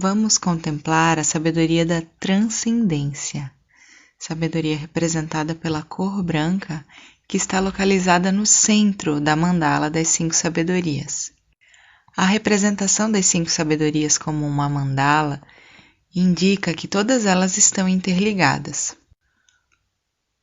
vamos contemplar a sabedoria da transcendência, sabedoria representada pela cor branca, que está localizada no centro da mandala das 5 sabedorias. A representação das 5 sabedorias como uma mandala indica que todas elas estão interligadas.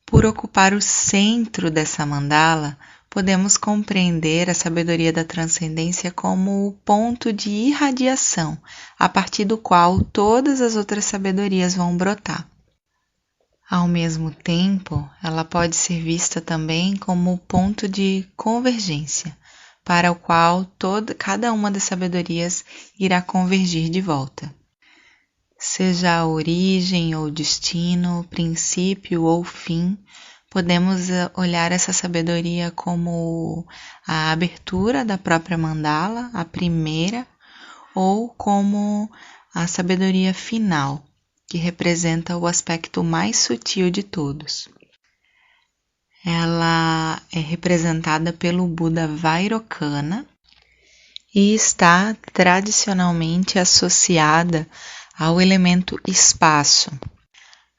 Por ocupar o centro dessa mandala, podemos compreender a sabedoria da transcendência como o ponto de irradiação, a partir do qual todas as outras sabedorias vão brotar. Ao mesmo tempo, ela pode ser vista também como o ponto de convergência, para o qual cada uma das sabedorias irá convergir de volta. Seja a origem ou destino, princípio ou fim, podemos olhar essa sabedoria como a abertura da própria mandala, a primeira, ou como a sabedoria final, que representa o aspecto mais sutil de todos. Ela é representada pelo Buda Vairocana e está tradicionalmente associada ao elemento espaço.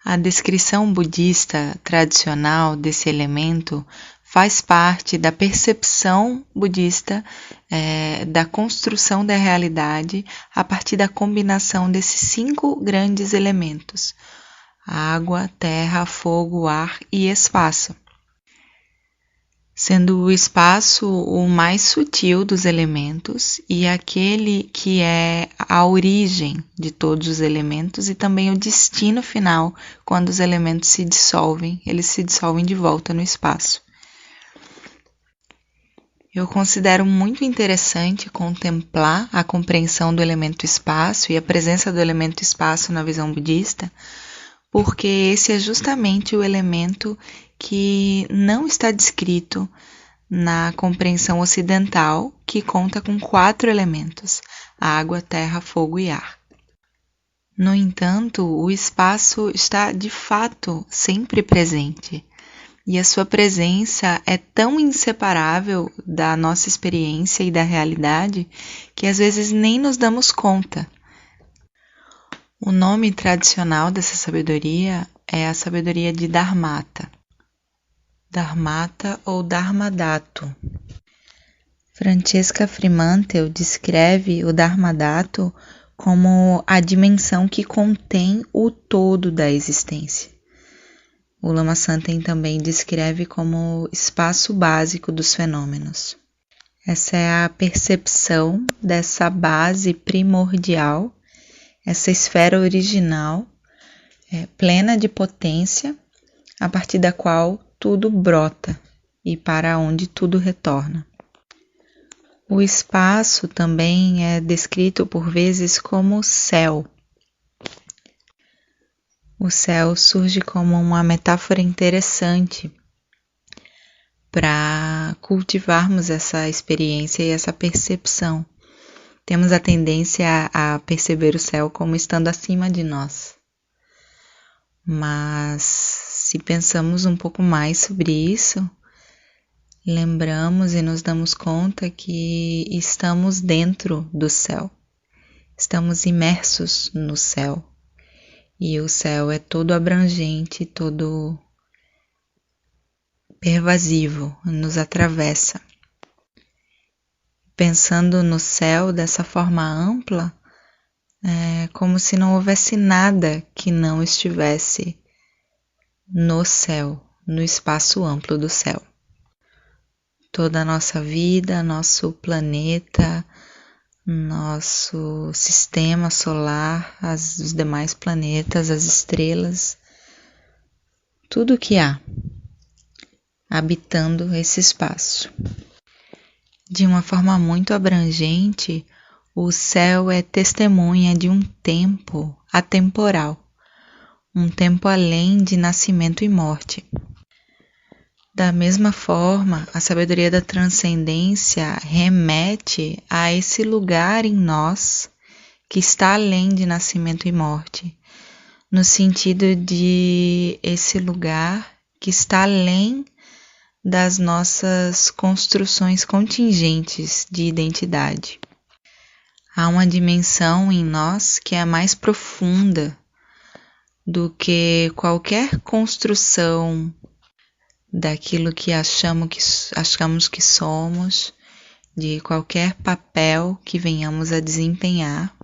A descrição budista tradicional desse elemento faz parte da percepção budista da construção da realidade a partir da combinação desses 5 grandes elementos: água, terra, fogo, ar e espaço. Sendo o espaço o mais sutil dos elementos e aquele que é a origem de todos os elementos e também o destino final, quando os elementos se dissolvem, eles se dissolvem de volta no espaço. Eu considero muito interessante contemplar a compreensão do elemento espaço e a presença do elemento espaço na visão budista, porque esse é justamente o elemento que não está descrito na compreensão ocidental, que conta com 4 elementos: água, terra, fogo e ar. No entanto, o espaço está de fato sempre presente, e a sua presença é tão inseparável da nossa experiência e da realidade que às vezes nem nos damos conta. O nome tradicional dessa sabedoria é a sabedoria de Dharmata. Dharmata ou Dharmadato. Francesca Fremantle descreve o Dharmadato como a dimensão que contém o todo da existência. O Lama Santen também descreve como o espaço básico dos fenômenos. Essa é a percepção dessa base primordial, essa esfera original, plena de potência, a partir da qual tudo brota e para onde tudo retorna. O espaço também é descrito por vezes como céu. O céu surge como uma metáfora interessante para cultivarmos essa experiência e essa percepção. Temos a tendência a perceber o céu como estando acima de nós. Mas se pensamos um pouco mais sobre isso, lembramos e nos damos conta que estamos dentro do céu, estamos imersos no céu, e o céu é todo abrangente, todo pervasivo, nos atravessa. Pensando no céu dessa forma ampla, é como se não houvesse nada que não estivesse no céu, no espaço amplo do céu. Toda a nossa vida, nosso planeta, nosso sistema solar, os demais planetas, as estrelas, tudo que há habitando esse espaço. De uma forma muito abrangente, o céu é testemunha de um tempo atemporal, um tempo além de nascimento e morte. Da mesma forma, a sabedoria da transcendência remete a esse lugar em nós que está além de nascimento e morte, no sentido de esse lugar que está além das nossas construções contingentes de identidade. Há uma dimensão em nós que é mais profunda do que qualquer construção daquilo que achamos que somos, de qualquer papel que venhamos a desempenhar.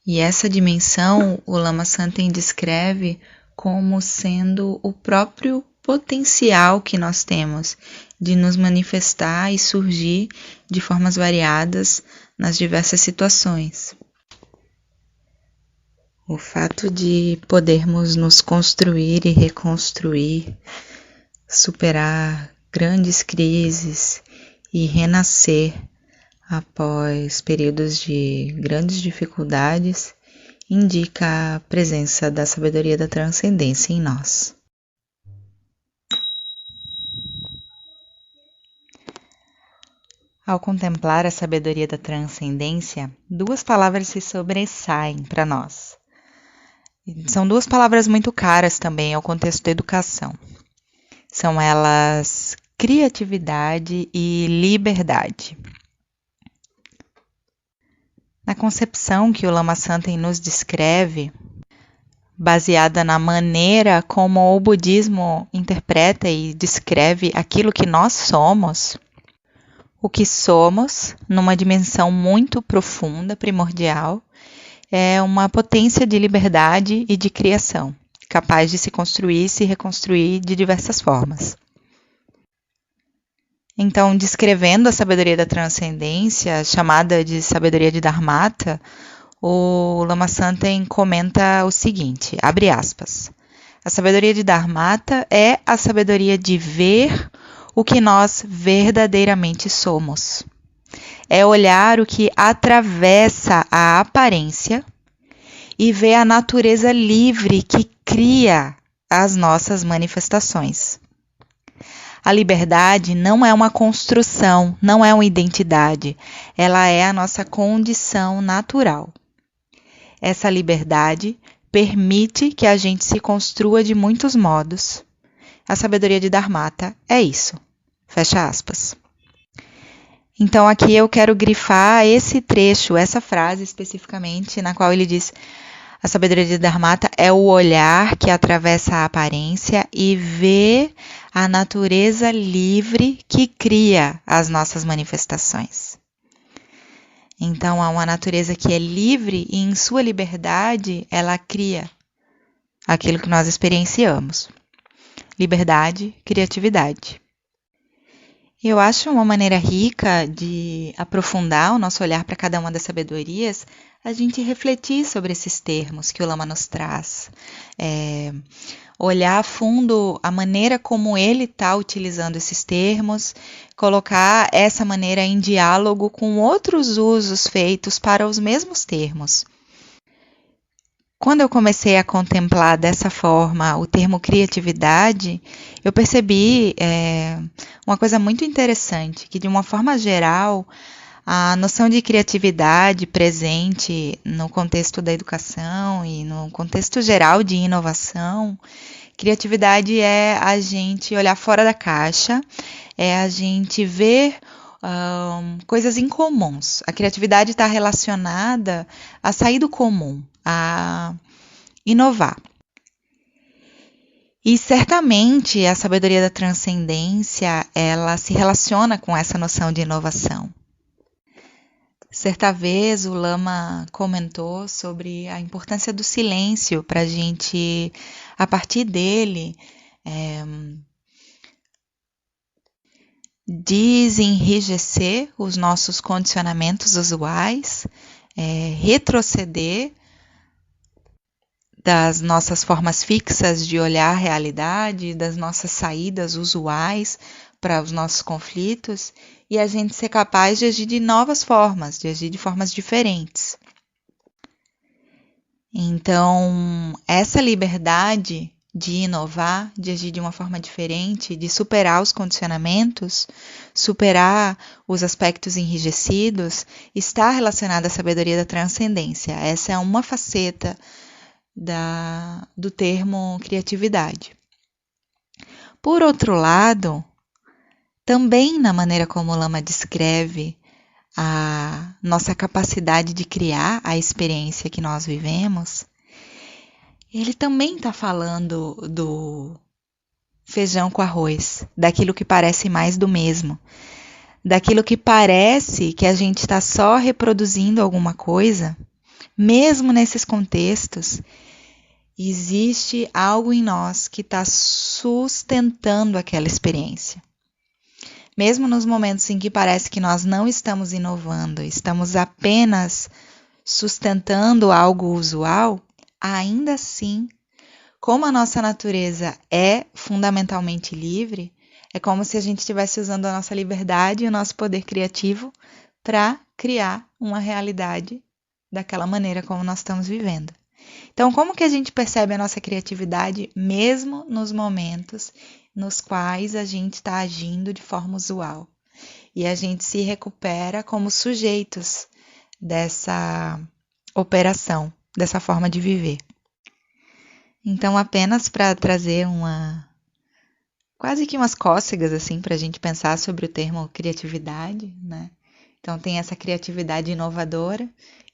E essa dimensão o Lama Santen descreve como sendo o próprio potencial que nós temos de nos manifestar e surgir de formas variadas nas diversas situações. O fato de podermos nos construir e reconstruir, superar grandes crises e renascer após períodos de grandes dificuldades, indica a presença da sabedoria da transcendência em nós. Ao contemplar a sabedoria da transcendência, duas palavras se sobressaem para nós. São duas palavras muito caras também ao contexto da educação. São elas criatividade e liberdade. Na concepção que o Lama Santen nos descreve, baseada na maneira como o budismo interpreta e descreve aquilo que nós somos, o que somos, numa dimensão muito profunda, primordial, é uma potência de liberdade e de criação, capaz de se construir e se reconstruir de diversas formas. Então, descrevendo a sabedoria da transcendência, chamada de sabedoria de Dharmata, o Lama Santen comenta o seguinte, abre aspas, a sabedoria de Dharmata é a sabedoria de ver o que nós verdadeiramente somos. É olhar o que atravessa a aparência e ver a natureza livre que cria as nossas manifestações. A liberdade não é uma construção, não é uma identidade, ela é a nossa condição natural. Essa liberdade permite que a gente se construa de muitos modos. A sabedoria de Dharmata é isso. Fecha aspas. Então aqui eu quero grifar esse trecho, essa frase especificamente, na qual ele diz: a sabedoria de Dharmata é o olhar que atravessa a aparência e vê a natureza livre que cria as nossas manifestações. Então há uma natureza que é livre e em sua liberdade ela cria aquilo que nós experienciamos. Liberdade, criatividade. Eu acho uma maneira rica de aprofundar o nosso olhar para cada uma das sabedorias, a gente refletir sobre esses termos que o Lama nos traz. Olhar a fundo a maneira como ele está utilizando esses termos, colocar essa maneira em diálogo com outros usos feitos para os mesmos termos. Quando eu comecei a contemplar dessa forma o termo criatividade, eu percebi uma coisa muito interessante, que de uma forma geral, a noção de criatividade presente no contexto da educação e no contexto geral de inovação, criatividade é a gente olhar fora da caixa, é a gente ver coisas incomuns. A criatividade está relacionada a sair do comum, a inovar. E certamente a sabedoria da transcendência, ela se relaciona com essa noção de inovação. Certa vez o Lama comentou sobre a importância do silêncio para a gente, a partir dele, desenrijecer os nossos condicionamentos usuais, retroceder das nossas formas fixas de olhar a realidade, das nossas saídas usuais para os nossos conflitos, e a gente ser capaz de agir de novas formas, de agir de formas diferentes. Então, essa liberdade de inovar, de agir de uma forma diferente, de superar os condicionamentos, superar os aspectos enrijecidos, está relacionada à sabedoria da transcendência. Essa é uma faceta do termo criatividade. Por outro lado, também na maneira como o Lama descreve a nossa capacidade de criar a experiência que nós vivemos, ele também está falando do feijão com arroz, daquilo que parece mais do mesmo, daquilo que parece que a gente está só reproduzindo alguma coisa. Mesmo nesses contextos, existe algo em nós que está sustentando aquela experiência. Mesmo nos momentos em que parece que nós não estamos inovando, estamos apenas sustentando algo usual, ainda assim, como a nossa natureza é fundamentalmente livre, é como se a gente estivesse usando a nossa liberdade e o nosso poder criativo para criar uma realidade daquela maneira como nós estamos vivendo. Então, como que a gente percebe a nossa criatividade mesmo nos momentos nos quais a gente está agindo de forma usual? E a gente se recupera como sujeitos dessa operação, dessa forma de viver. Então, apenas para trazer quase que umas cócegas assim para a gente pensar sobre o termo criatividade, né? Então, tem essa criatividade inovadora,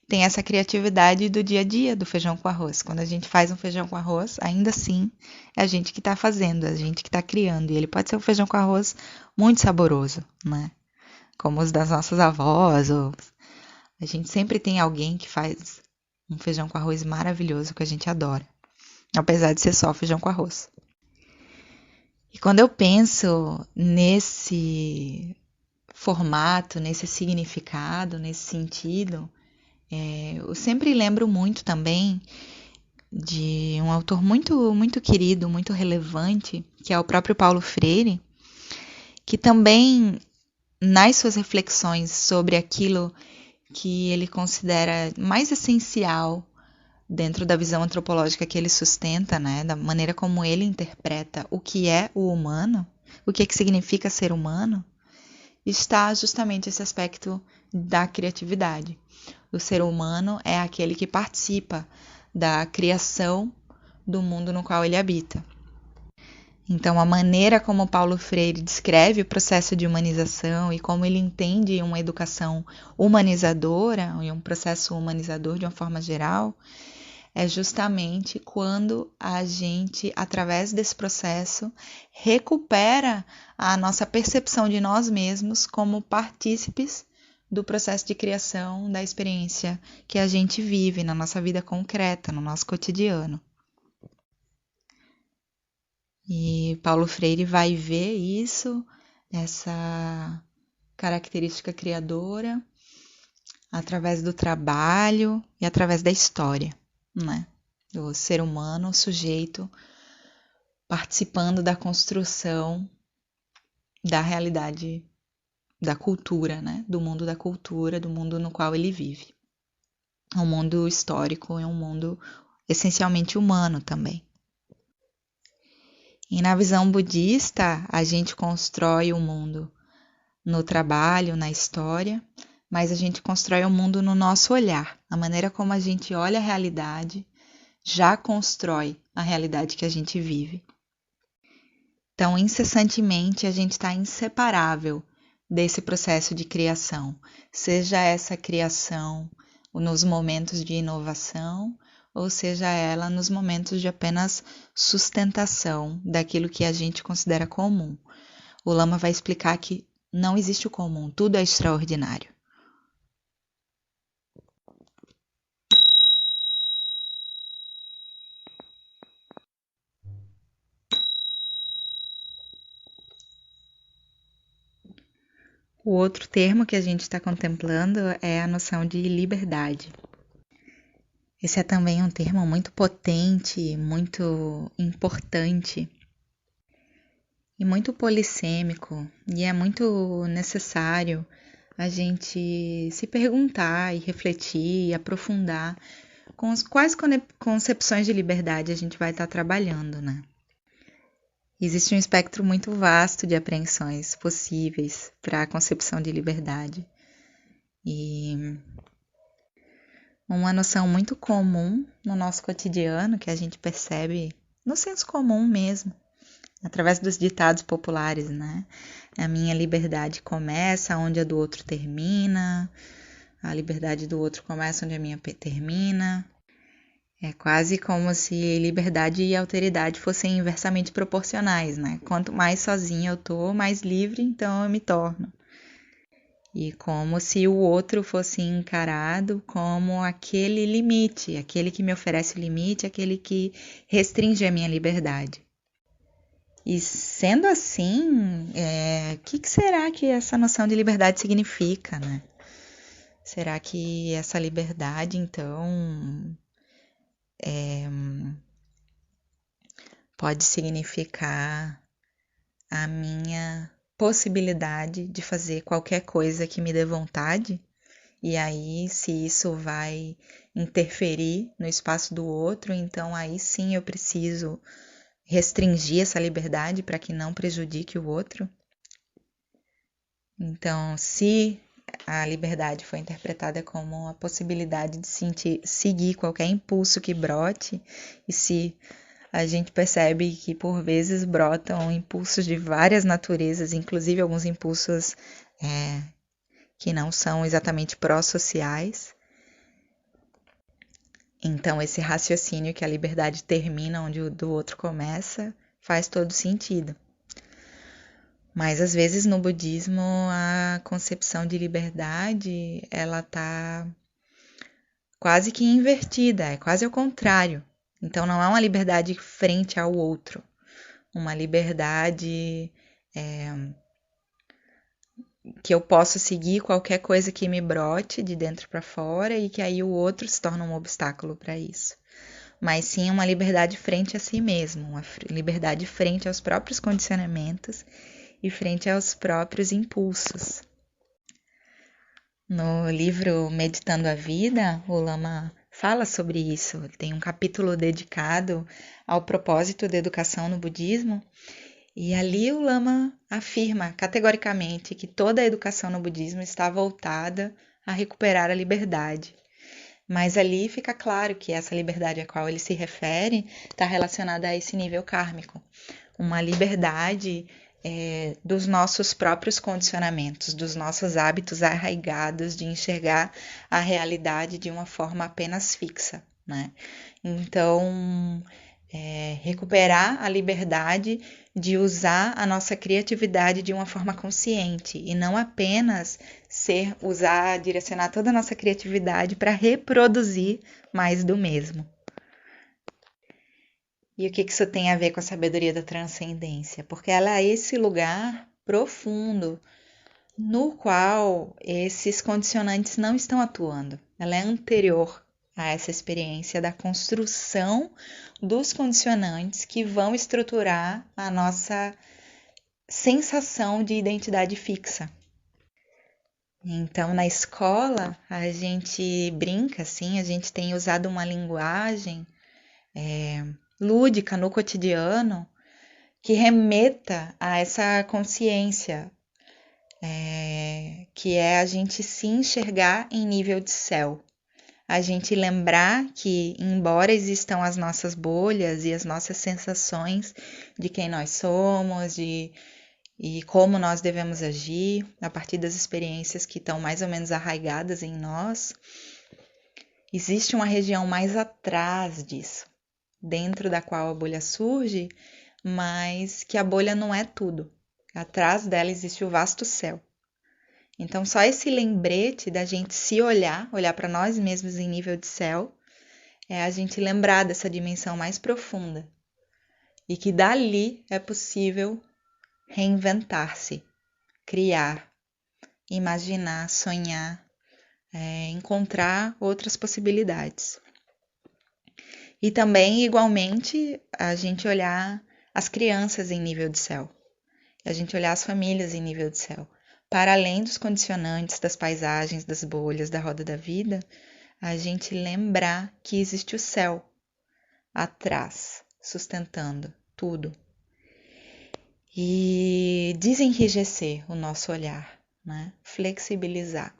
tem essa criatividade do dia a dia, do feijão com arroz. Quando a gente faz um feijão com arroz, ainda assim é a gente que está fazendo, é a gente que está criando. E ele pode ser um feijão com arroz muito saboroso, né? Como os das nossas avós. A gente sempre tem alguém que faz um feijão com arroz maravilhoso que a gente adora, apesar de ser só feijão com arroz. E quando eu penso nesse formato, nesse significado, nesse sentido, eu sempre lembro muito também de um autor muito, muito querido, muito relevante, que é o próprio Paulo Freire, que também, nas suas reflexões sobre aquilo que ele considera mais essencial dentro da visão antropológica que ele sustenta, né, da maneira como ele interpreta o que é o humano, o que significa ser humano, está justamente esse aspecto da criatividade. O ser humano é aquele que participa da criação do mundo no qual ele habita. Então, a maneira como Paulo Freire descreve o processo de humanização e como ele entende uma educação humanizadora e um processo humanizador de uma forma geral, é justamente quando a gente, através desse processo, recupera a nossa percepção de nós mesmos como partícipes do processo de criação da experiência que a gente vive na nossa vida concreta, no nosso cotidiano. E Paulo Freire vai ver isso, essa característica criadora, através do trabalho e através da história, né? O ser humano, o sujeito, participando da construção da realidade da cultura, né? Do mundo da cultura, do mundo no qual ele vive. Um mundo histórico é um mundo essencialmente humano também. E na visão budista, a gente constrói o mundo no trabalho, na história, mas a gente constrói o mundo no nosso olhar. A maneira como a gente olha a realidade já constrói a realidade que a gente vive. Então, incessantemente, a gente está inseparável desse processo de criação, seja essa criação nos momentos de inovação, ou seja ela nos momentos de apenas sustentação daquilo que a gente considera comum. O Lama vai explicar que não existe o comum, tudo é extraordinário. O outro termo que a gente está contemplando é a noção de liberdade. Esse é também um termo muito potente, muito importante e muito polissêmico, e é muito necessário a gente se perguntar e refletir e aprofundar com quais concepções de liberdade a gente vai estar trabalhando, né? Existe um espectro muito vasto de apreensões possíveis para a concepção de liberdade. E uma noção muito comum no nosso cotidiano, que a gente percebe no senso comum mesmo, através dos ditados populares, né? A minha liberdade começa onde a do outro termina, a liberdade do outro começa onde a minha termina. É quase como se liberdade e alteridade fossem inversamente proporcionais, né? Quanto mais sozinha eu tô, mais livre então eu me torno. E como se o outro fosse encarado como aquele limite, aquele que me oferece o limite, aquele que restringe a minha liberdade. E sendo assim, o que será que essa noção de liberdade significa, né? Será que essa liberdade, então, pode significar a minha possibilidade de fazer qualquer coisa que me dê vontade? E aí, se isso vai interferir no espaço do outro, então aí sim eu preciso restringir essa liberdade para que não prejudique o outro? Então, se a liberdade foi interpretada como a possibilidade de seguir qualquer impulso que brote, e se a gente percebe que por vezes brotam impulsos de várias naturezas, inclusive alguns impulsos que não são exatamente pró-sociais. Então, esse raciocínio que a liberdade termina onde o do outro começa faz todo sentido. Mas às vezes no budismo a concepção de liberdade ela tá quase que invertida, é quase ao contrário. Então não é uma liberdade frente ao outro, uma liberdade que eu posso seguir qualquer coisa que me brote de dentro para fora e que aí o outro se torna um obstáculo para isso. Mas sim uma liberdade frente a si mesmo, uma liberdade frente aos próprios condicionamentos e frente aos próprios impulsos. No livro Meditando a Vida, o Lama fala sobre isso. Ele tem um capítulo dedicado ao propósito da educação no budismo. E ali o Lama afirma categoricamente que toda a educação no budismo está voltada a recuperar a liberdade. Mas ali fica claro que essa liberdade a qual ele se refere está relacionada a esse nível kármico. Uma liberdade dos nossos próprios condicionamentos, dos nossos hábitos arraigados de enxergar a realidade de uma forma apenas fixa, né? Então, recuperar a liberdade de usar a nossa criatividade de uma forma consciente e não apenas direcionar toda a nossa criatividade para reproduzir mais do mesmo. E o que isso tem a ver com a sabedoria da transcendência? Porque ela é esse lugar profundo no qual esses condicionantes não estão atuando. Ela é anterior a essa experiência da construção dos condicionantes que vão estruturar a nossa sensação de identidade fixa. Então, na escola, a gente brinca assim, a gente tem usado uma linguagem lúdica no cotidiano que remeta a essa consciência, que é a gente se enxergar em nível de céu. A gente lembrar que, embora existam as nossas bolhas e as nossas sensações de quem nós somos e como nós devemos agir, a partir das experiências que estão mais ou menos arraigadas em nós, existe uma região mais atrás disso, dentro da qual a bolha surge, mas que a bolha não é tudo. Atrás dela existe o vasto céu. Então, só esse lembrete da gente se olhar para nós mesmos em nível de céu, é a gente lembrar dessa dimensão mais profunda. E que dali é possível reinventar-se, criar, imaginar, sonhar, encontrar outras possibilidades. E também, igualmente, a gente olhar as crianças em nível de céu. A gente olhar as famílias em nível de céu. Para além dos condicionantes, das paisagens, das bolhas, da roda da vida, a gente lembrar que existe o céu atrás, sustentando tudo. E desenrijecer o nosso olhar, né? Flexibilizar.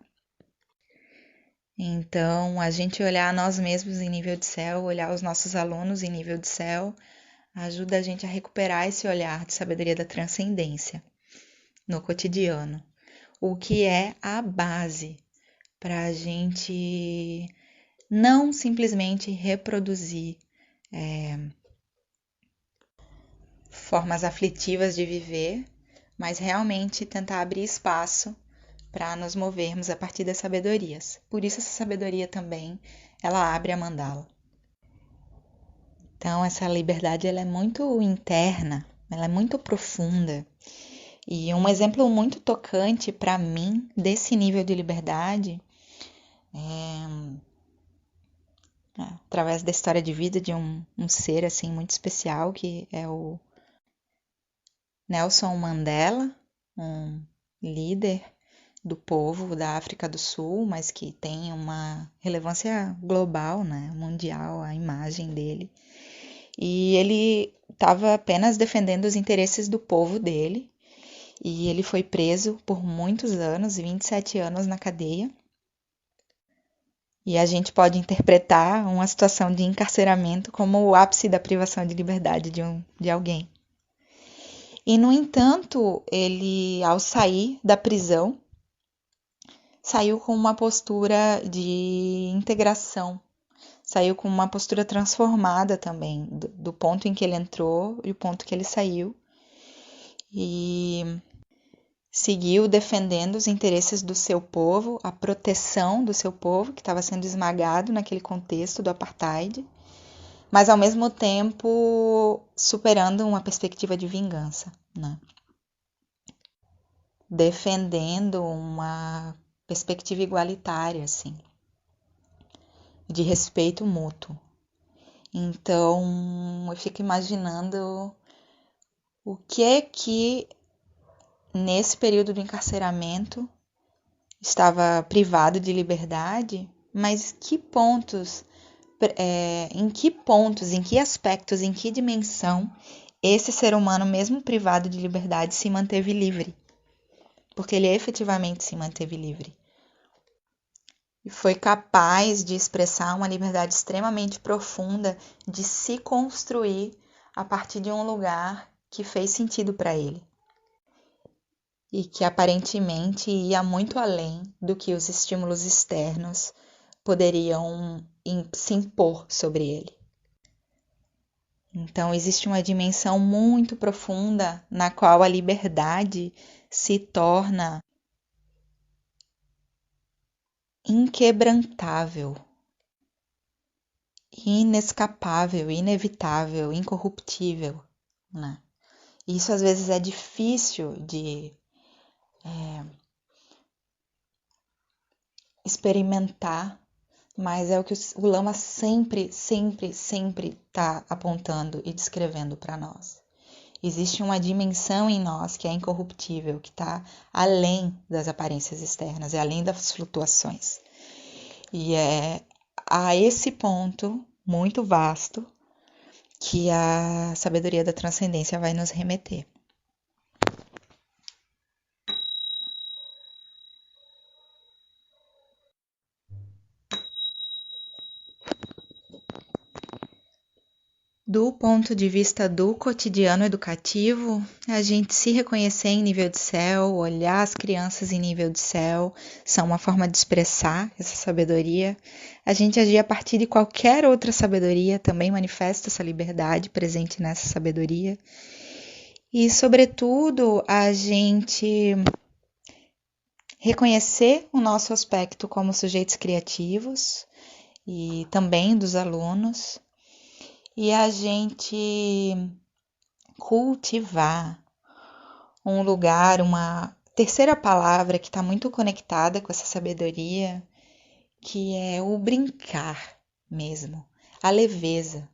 Então, a gente olhar nós mesmos em nível de céu, olhar os nossos alunos em nível de céu, ajuda a gente a recuperar esse olhar de sabedoria da transcendência no cotidiano, o que é a base para a gente não simplesmente reproduzir formas aflitivas de viver, mas realmente tentar abrir espaço para nos movermos a partir das sabedorias. Por isso essa sabedoria também, ela abre a mandala. Então essa liberdade ela é muito interna, ela é muito profunda. E um exemplo muito tocante para mim desse nível de liberdade através da história de vida de um ser assim muito especial que é o Nelson Mandela, um líder do povo da África do Sul, mas que tem uma relevância global, né, mundial, a imagem dele. E ele estava apenas defendendo os interesses do povo dele, e ele foi preso por muitos anos, 27 anos na cadeia. E a gente pode interpretar uma situação de encarceramento como o ápice da privação de liberdade de alguém. E, no entanto, ele, ao sair da prisão, saiu com uma postura de integração, saiu com uma postura transformada também, do ponto em que ele entrou e o ponto que ele saiu, e seguiu defendendo os interesses do seu povo, a proteção do seu povo, que estava sendo esmagado naquele contexto do apartheid, mas ao mesmo tempo superando uma perspectiva de vingança, né? Defendendo uma perspectiva igualitária, assim, de respeito mútuo. Então, eu fico imaginando o que é que nesse período de encarceramento estava privado de liberdade, mas em que aspectos, em que dimensão esse ser humano, mesmo privado de liberdade, se manteve livre. Porque ele efetivamente se manteve livre. E foi capaz de expressar uma liberdade extremamente profunda de se construir a partir de um lugar que fez sentido para ele. E que aparentemente ia muito além do que os estímulos externos poderiam se impor sobre ele. Então, existe uma dimensão muito profunda na qual a liberdade se torna inquebrantável, inescapável, inevitável, incorruptível, né? Isso às vezes é difícil de experimentar, mas é o que o Lama sempre está apontando e descrevendo para nós. Existe uma dimensão em nós que é incorruptível, que está além das aparências externas, é além das flutuações. E é a esse ponto muito vasto que a sabedoria da transcendência vai nos remeter. Do ponto de vista do cotidiano educativo, a gente se reconhecer em nível de céu, olhar as crianças em nível de céu, são uma forma de expressar essa sabedoria. A gente agir a partir de qualquer outra sabedoria também manifesta essa liberdade presente nessa sabedoria. E, sobretudo, a gente reconhecer o nosso aspecto como sujeitos criativos e também dos alunos. E a gente cultivar um lugar, uma terceira palavra que está muito conectada com essa sabedoria, que é o brincar mesmo, a leveza.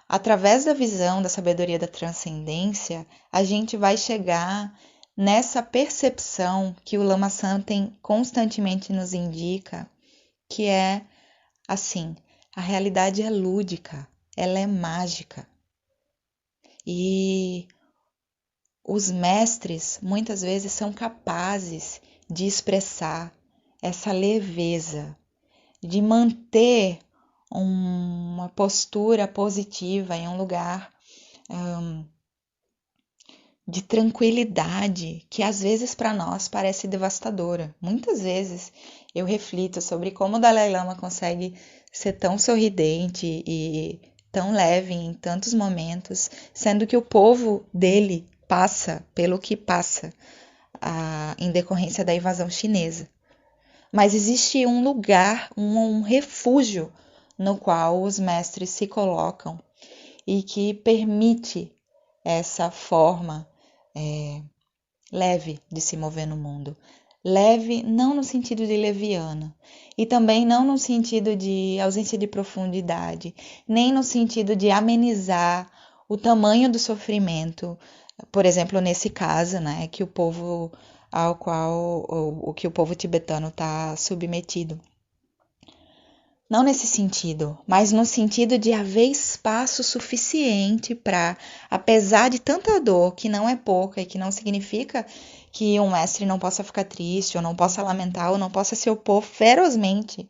Através da visão da sabedoria da transcendência, a gente vai chegar nessa percepção que o Lama Santen constantemente nos indica, que é assim, a realidade é lúdica, ela é mágica. E os mestres muitas vezes são capazes de expressar essa leveza, de manter uma postura positiva em um lugar de tranquilidade que às vezes para nós parece devastadora. Muitas vezes eu reflito sobre como o Dalai Lama consegue ser tão sorridente e tão leve em tantos momentos, sendo que o povo dele passa pelo que passa em decorrência da invasão chinesa. Mas existe um lugar, um refúgio no qual os mestres se colocam e que permite essa forma leve de se mover no mundo. Leve não no sentido de leviana, e também não no sentido de ausência de profundidade, nem no sentido de amenizar o tamanho do sofrimento, por exemplo, nesse caso, né, que o povo ao qual o que o povo tibetano está submetido. Não nesse sentido, mas no sentido de haver espaço suficiente para, apesar de tanta dor, que não é pouca e que não significa que um mestre não possa ficar triste, ou não possa lamentar, ou não possa se opor ferozmente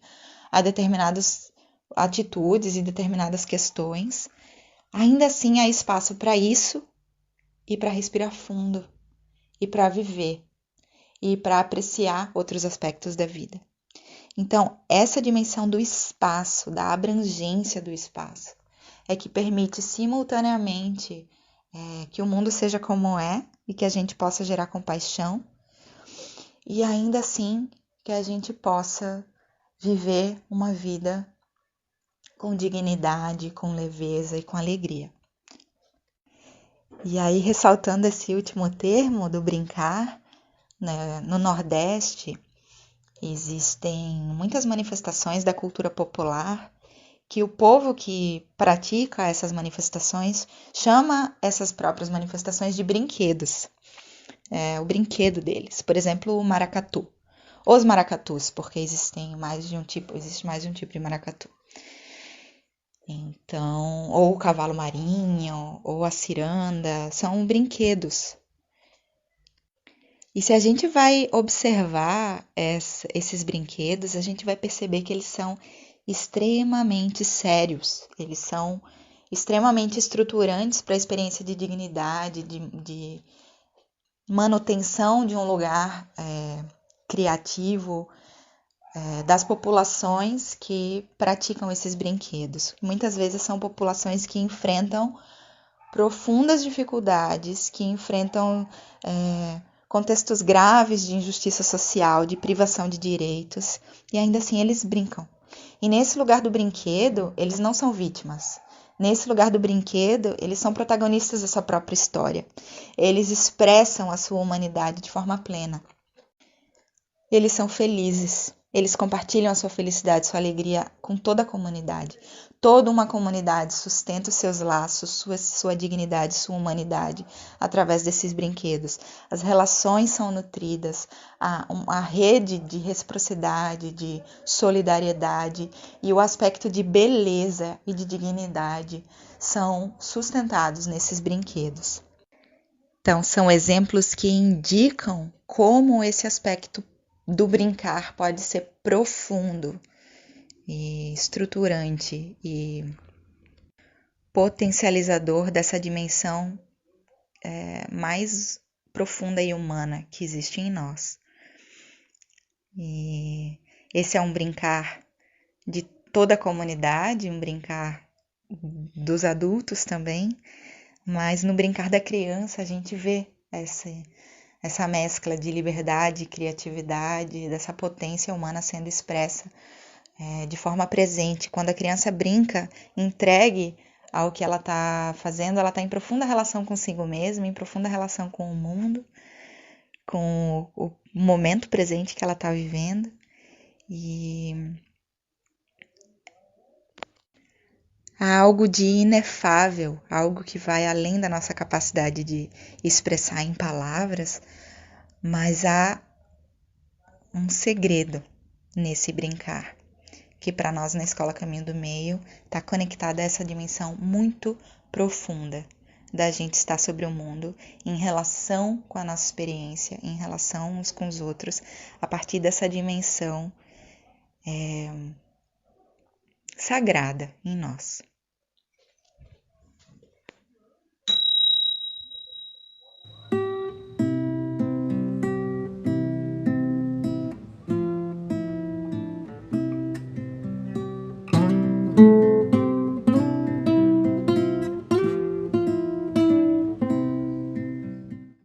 a determinadas atitudes e determinadas questões, ainda assim há espaço para isso e para respirar fundo, e para viver, e para apreciar outros aspectos da vida. Então, essa dimensão do espaço, da abrangência do espaço, é que permite simultaneamente que o mundo seja como é e que a gente possa gerar compaixão e ainda assim que a gente possa viver uma vida com dignidade, com leveza e com alegria. E aí, ressaltando esse último termo do brincar, né, no Nordeste existem muitas manifestações da cultura popular que o povo que pratica essas manifestações chama essas próprias manifestações de brinquedos. O brinquedo deles, por exemplo, o maracatu. Os maracatus, porque existe mais de um tipo de maracatu. Então, ou o cavalo marinho, ou a ciranda, são brinquedos. E se a gente vai observar esses brinquedos, a gente vai perceber que eles são extremamente sérios, eles são extremamente estruturantes para a experiência de dignidade, de manutenção de um lugar criativo das populações que praticam esses brinquedos. Muitas vezes são populações que enfrentam profundas dificuldades, que enfrentam contextos graves de injustiça social, de privação de direitos, e ainda assim eles brincam. E nesse lugar do brinquedo, eles não são vítimas. Nesse lugar do brinquedo, eles são protagonistas da sua própria história. Eles expressam a sua humanidade de forma plena. Eles são felizes. Eles compartilham a sua felicidade, sua alegria com toda a comunidade. Toda uma comunidade sustenta os seus laços, sua dignidade, sua humanidade através desses brinquedos. As relações são nutridas, a rede de reciprocidade, de solidariedade e o aspecto de beleza e de dignidade são sustentados nesses brinquedos. Então, são exemplos que indicam como esse aspecto do brincar pode ser profundo e estruturante e potencializador dessa dimensão mais profunda e humana que existe em nós. E esse é um brincar de toda a comunidade, um brincar dos adultos também, mas no brincar da criança a gente vê essa mescla de liberdade, criatividade, dessa potência humana sendo expressa de forma presente. Quando a criança brinca, entregue ao que ela está fazendo, ela está em profunda relação consigo mesma, em profunda relação com o mundo, com o momento presente que ela está vivendo. E há algo de inefável, algo que vai além da nossa capacidade de expressar em palavras, mas há um segredo nesse brincar, que para nós na Escola Caminho do Meio está conectada a essa dimensão muito profunda da gente estar sobre o mundo em relação com a nossa experiência, em relação uns com os outros, a partir dessa dimensão sagrada em nós.